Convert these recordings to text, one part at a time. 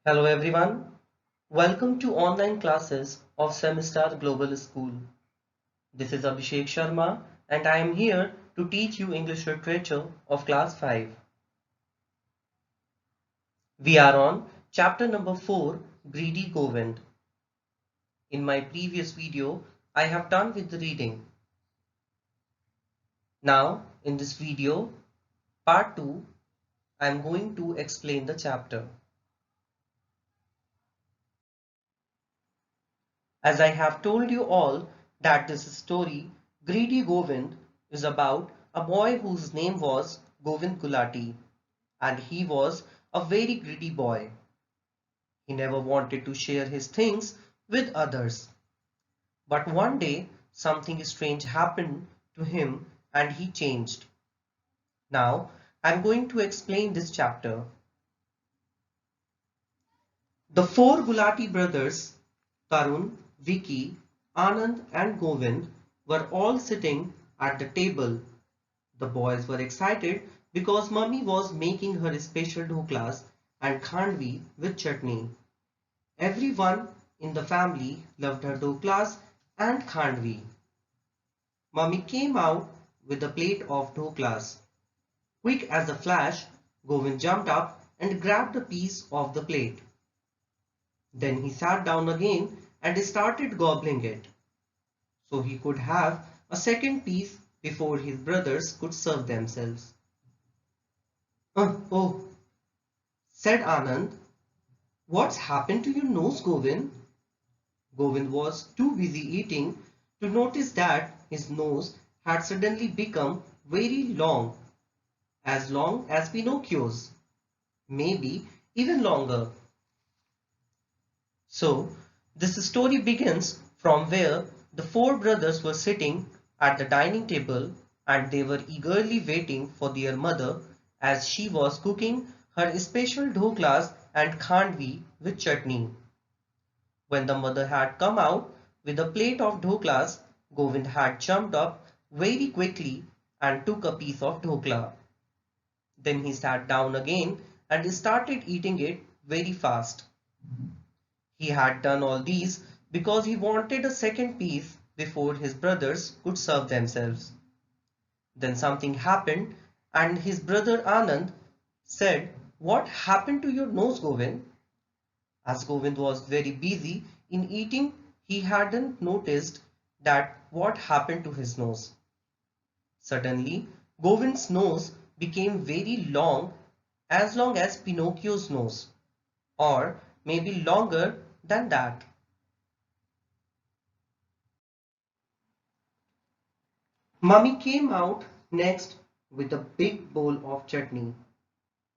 Hello everyone. Welcome to online classes of Semestar Global School. This is Abhishek Sharma and I am here to teach you English Literature of Class 5. We are on chapter number 4, Greedy Govind. In my previous video, I have done with the reading. Now, in this video, part 2, I am going to explain the chapter. As I have told you all that this story, Greedy Govind, is about a boy whose name was Govind Gulati, and he was a very greedy boy. He never wanted to share his things with others. But one day, something strange happened to him and he changed. Now, I'm going to explain this chapter. The four Gulati brothers, Tarun, Vicky, Anand and Govind, were all sitting at the table. The boys were excited because Mummy was making her special dhoklas and khandvi with chutney. Everyone in the family loved her dhoklas and khandvi. Mummy came out with a plate of dhoklas. Quick as a flash, Govind jumped up and grabbed a piece of the plate. Then he sat down again and started gobbling it, so he could have a second piece before his brothers could serve themselves. Oh, said Anand. What's happened to your nose, Govind? Govind was too busy eating to notice that his nose had suddenly become very long as Pinocchio's, maybe even longer. So, this story begins from where the four brothers were sitting at the dining table and they were eagerly waiting for their mother as she was cooking her special dhoklas and khandvi with chutney. When the mother had come out with a plate of dhoklas, Govind had jumped up very quickly and took a piece of dhokla. Then he sat down again and started eating it very fast. He had done all these because he wanted a second piece before his brothers could serve themselves. Then something happened and his brother Anand said, "What happened to your nose, Govind?" As Govind was very busy in eating, he hadn't noticed that what happened to his nose. Suddenly, Govind's nose became very long as Pinocchio's nose, or maybe longer than that. Mummy came out next with a big bowl of chutney.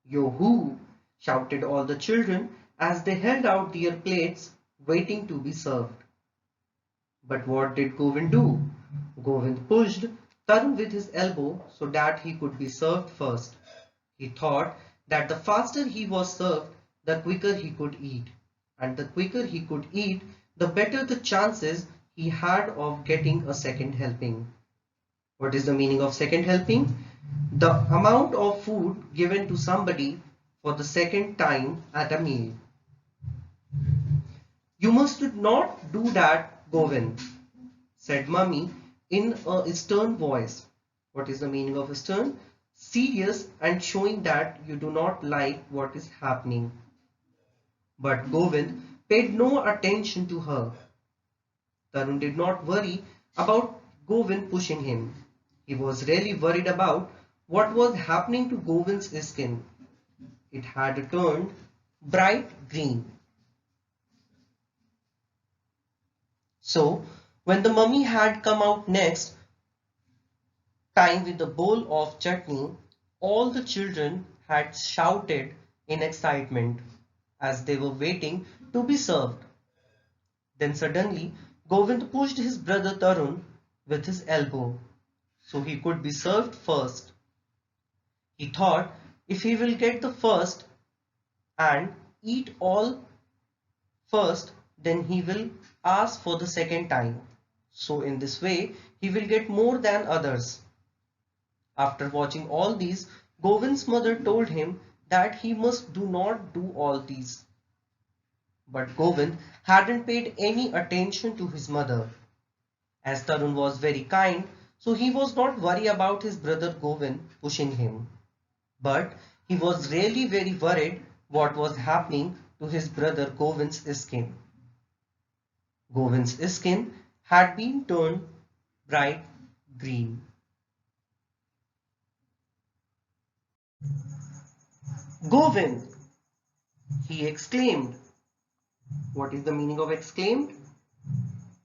Yo-hoo! Shouted all the children as they held out their plates waiting to be served. But what did Govind do? Govind pushed Tarun with his elbow so that he could be served first. He thought that the faster he was served, the quicker he could eat. And the quicker he could eat, the better the chances he had of getting a second helping. What is the meaning of second helping? The amount of food given to somebody for the second time at a meal. You must not do that, Govind, said Mummy in a stern voice. What is the meaning of stern? Serious and showing that you do not like what is happening. But Govind paid no attention to her. Tarun did not worry about Govind pushing him. He was really worried about what was happening to Govind's skin. It had turned bright green. So, when the mummy had come out next time with a bowl of chutney, all the children had shouted in excitement as they were waiting to be served. Then suddenly, Govind pushed his brother Tarun with his elbow so he could be served first. He thought if he will get the first and eat all first, then he will ask for the second time. So in this way, he will get more than others. After watching all these, Govind's mother told him that he must do not do all these. But Govind hadn't paid any attention to his mother. As Tarun was very kind, so he was not worried about his brother Govind pushing him. But he was really very worried what was happening to his brother Govind's skin. Govind's skin had been turned bright green. Govind! He exclaimed. What is the meaning of exclaimed?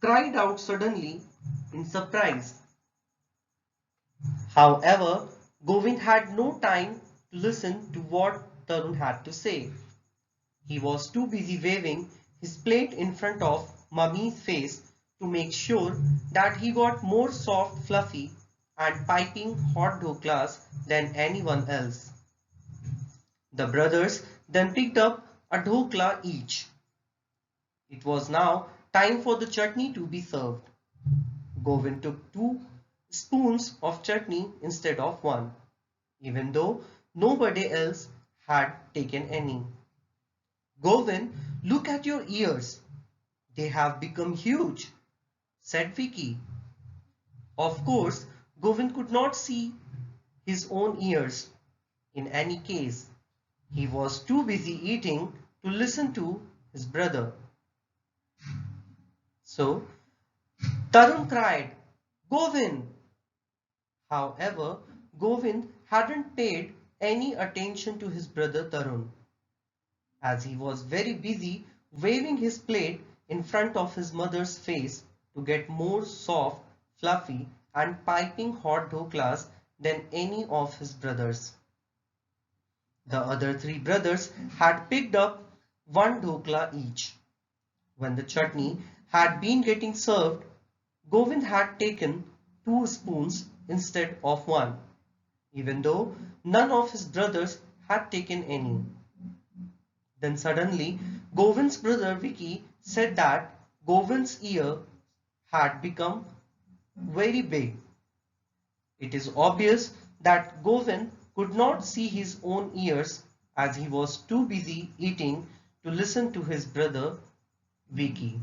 Cried out suddenly in surprise. However, Govind had no time to listen to what Tarun had to say. He was too busy waving his plate in front of Mummy's face to make sure that he got more soft, fluffy and piping hot dhoklas than anyone else. The brothers then picked up a dhokla each. It was now time for the chutney to be served. Govind took 2 spoons of chutney instead of one, even though nobody else had taken any. Govind, look at your ears. They have become huge, said Vicky. Of course, Govind could not see his own ears. In any case, he was too busy eating to listen to his brother. So, Tarun cried, Govind! However, Govind hadn't paid any attention to his brother Tarun, as he was very busy waving his plate in front of his mother's face to get more soft, fluffy and piping hot dhoklas than any of his brothers. The other 3 brothers had picked up 1 dhokla each. When the chutney had been getting served, Govind had taken 2 spoons instead of one, even though none of his brothers had taken any. Then suddenly, Govind's brother Vicky said that Govind's ear had become very big. It is obvious that Govind could not see his own ears as he was too busy eating to listen to his brother Vicky.